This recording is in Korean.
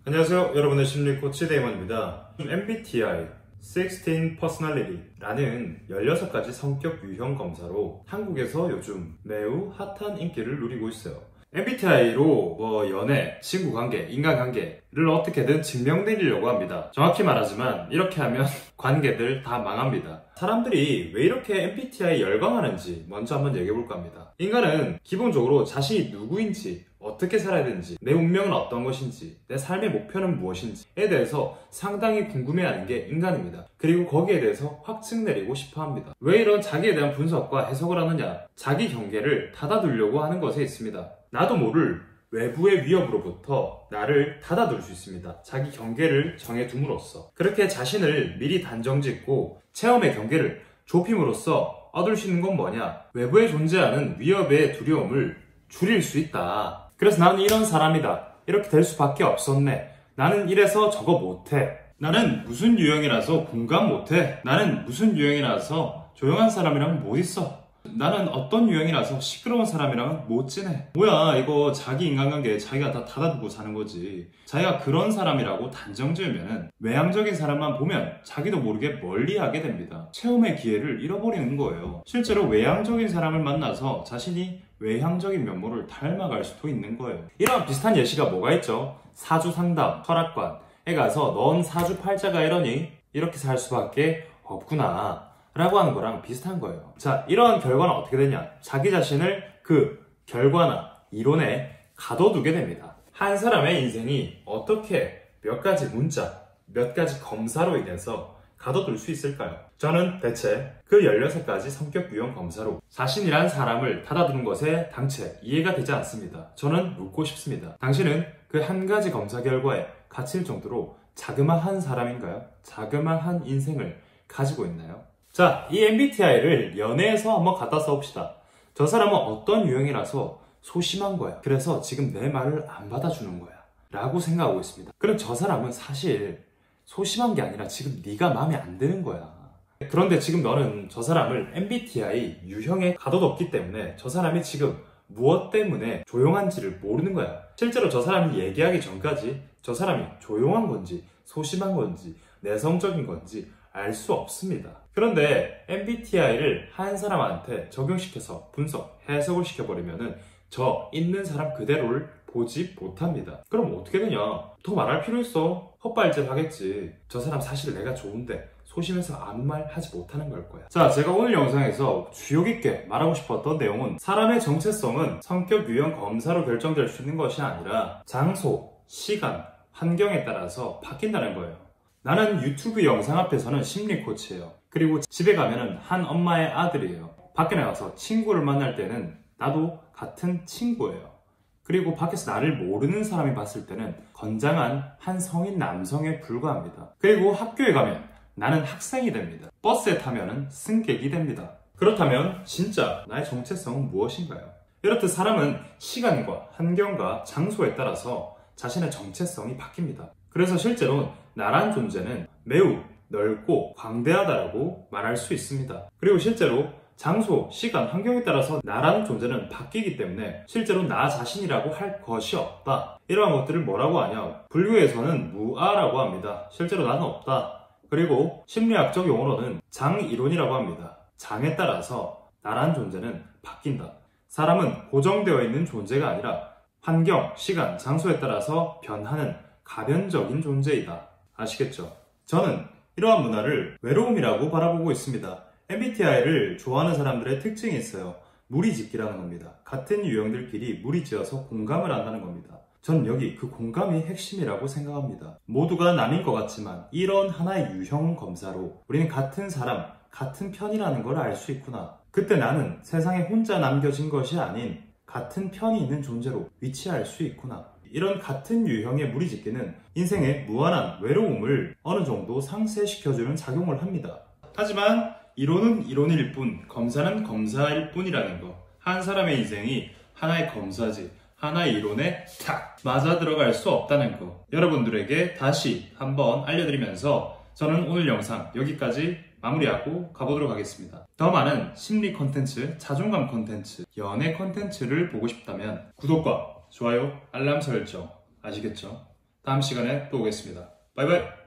안녕하세요. 여러분의 심리 코치 데이먼입니다. MBTI 16 Personality라는 16가지 성격 유형 검사로 한국에서 요즘 매우 핫한 인기를 누리고 있어요. MBTI로 연애, 친구 관계, 인간관계를 어떻게든 증명내리려고 합니다. 정확히 말하지만 이렇게 하면 관계들 다 망합니다. 사람들이 왜 이렇게 MBTI에 열광하는지 먼저 한번 얘기해볼까 합니다. 인간은 기본적으로 자신이 누구인지, 어떻게 살아야 되는지, 내 운명은 어떤 것인지, 내 삶의 목표는 무엇인지에 대해서 상당히 궁금해하는 게 인간입니다. 그리고 거기에 대해서 확증 내리고 싶어 합니다. 왜 이런 자기에 대한 분석과 해석을 하느냐? 자기 경계를 닫아두려고 하는 것에 있습니다. 나도 모를 외부의 위협으로부터 나를 닫아둘 수 있습니다. 자기 경계를 정해둠으로써. 그렇게 자신을 미리 단정짓고 체험의 경계를 좁힘으로써 얻을 수 있는 건 뭐냐? 외부에 존재하는 위협의 두려움을 줄일 수 있다. 그래서 나는 이런 사람이다. 이렇게 될 수밖에 없었네. 나는 이래서 저거 못해. 나는 무슨 유형이라서 공감 못해. 나는 무슨 유형이라서 조용한 사람이랑 못 있어. 나는 어떤 유형이라서 시끄러운 사람이랑은 못 지내. 뭐야, 이거 자기 인간관계에 자기가 다 닫아두고 사는 거지. 자기가 그런 사람이라고 단정 지으면 외향적인 사람만 보면 자기도 모르게 멀리하게 됩니다. 체험의 기회를 잃어버리는 거예요. 실제로 외향적인 사람을 만나서 자신이 외향적인 면모를 닮아갈 수도 있는 거예요. 이런 비슷한 예시가 뭐가 있죠? 사주상담, 철학관에 가서 넌 사주팔자가 이러니 이렇게 살 수밖에 없구나 라고 하는 거랑 비슷한 거예요. 자, 이러한 결과는 어떻게 되냐? 자기 자신을 그 결과나 이론에 가둬두게 됩니다. 한 사람의 인생이 어떻게 몇 가지 문자, 몇 가지 검사로 인해서 가둬둘 수 있을까요? 저는 대체 그 16가지 성격 유형 검사로 자신이란 사람을 닫아두는 것에 당최 이해가 되지 않습니다. 저는 묻고 싶습니다. 당신은 그 한 가지 검사 결과에 갇힐 정도로 자그마한 사람인가요? 자그마한 인생을 가지고 있나요? 자, 이 MBTI를 연애에서 한번 갖다 써봅시다. 저 사람은 어떤 유형이라서 소심한 거야. 그래서 지금 내 말을 안 받아주는 거야. 라고 생각하고 있습니다. 그럼 저 사람은 사실 소심한 게 아니라 지금 네가 마음에 안 드는 거야. 그런데 지금 너는 저 사람을 MBTI 유형에 가둬뒀기 때문에 저 사람이 지금 무엇 때문에 조용한지를 모르는 거야. 실제로 저 사람이 얘기하기 전까지 저 사람이 조용한 건지 소심한 건지 내성적인 건지 알 수 없습니다. 그런데 MBTI를 한 사람한테 적용시켜서 분석, 해석을 시켜버리면은 저 있는 사람 그대로를 보지 못합니다. 그럼 어떻게 되냐? 더 말할 필요 있어? 헛발질 하겠지. 저 사람 사실 내가 좋은데 소심해서 아무 말 하지 못하는 걸 거야. 자, 제가 오늘 영상에서 주요 깊게 말하고 싶었던 내용은 사람의 정체성은 성격 유형 검사로 결정될 수 있는 것이 아니라 장소, 시간, 환경에 따라서 바뀐다는 거예요. 나는 유튜브 영상 앞에서는 심리 코치예요. 그리고 집에 가면은 한 엄마의 아들이에요. 밖에 나가서 친구를 만날 때는 나도 같은 친구예요. 그리고 밖에서 나를 모르는 사람이 봤을 때는 건장한 한 성인 남성에 불과합니다. 그리고 학교에 가면 나는 학생이 됩니다. 버스에 타면은 승객이 됩니다. 그렇다면 진짜 나의 정체성은 무엇인가요? 이렇듯 사람은 시간과 환경과 장소에 따라서 자신의 정체성이 바뀝니다. 그래서 실제로 나란 존재는 매우 넓고 광대하다라고 말할 수 있습니다. 그리고 실제로 장소, 시간, 환경에 따라서 나라는 존재는 바뀌기 때문에 실제로 나 자신이라고 할 것이 없다. 이러한 것들을 뭐라고 하냐? 불교에서는 무아라고 합니다. 실제로 나는 없다. 그리고 심리학적 용어로는 장이론이라고 합니다. 장에 따라서 나라는 존재는 바뀐다. 사람은 고정되어 있는 존재가 아니라 환경, 시간, 장소에 따라서 변하는 가변적인 존재이다. 아시겠죠? 저는 이러한 문화를 외로움이라고 바라보고 있습니다. MBTI를 좋아하는 사람들의 특징이 있어요. 무리짓기라는 겁니다. 같은 유형들끼리 무리지어서 공감을 한다는 겁니다. 저는 여기 그 공감이 핵심이라고 생각합니다. 모두가 남인 것 같지만 이런 하나의 유형 검사로 우리는 같은 사람, 같은 편이라는 걸 알 수 있구나. 그때 나는 세상에 혼자 남겨진 것이 아닌 같은 편이 있는 존재로 위치할 수 있구나. 이런 같은 유형의 무리짓기는 인생의 무한한 외로움을 어느 정도 상쇄시켜주는 작용을 합니다. 하지만 이론은 이론일 뿐, 검사는 검사일 뿐이라는 거. 한 사람의 인생이 하나의 검사지, 하나의 이론에 탁 맞아 들어갈 수 없다는 거. 여러분들에게 다시 한번 알려드리면서 저는 오늘 영상 여기까지 마무리하고 가보도록 하겠습니다. 더 많은 심리 컨텐츠, 자존감 컨텐츠, 연애 컨텐츠를 보고 싶다면 구독과 좋아요, 알람 설정 아시겠죠? 다음 시간에 또 오겠습니다. 바이바이!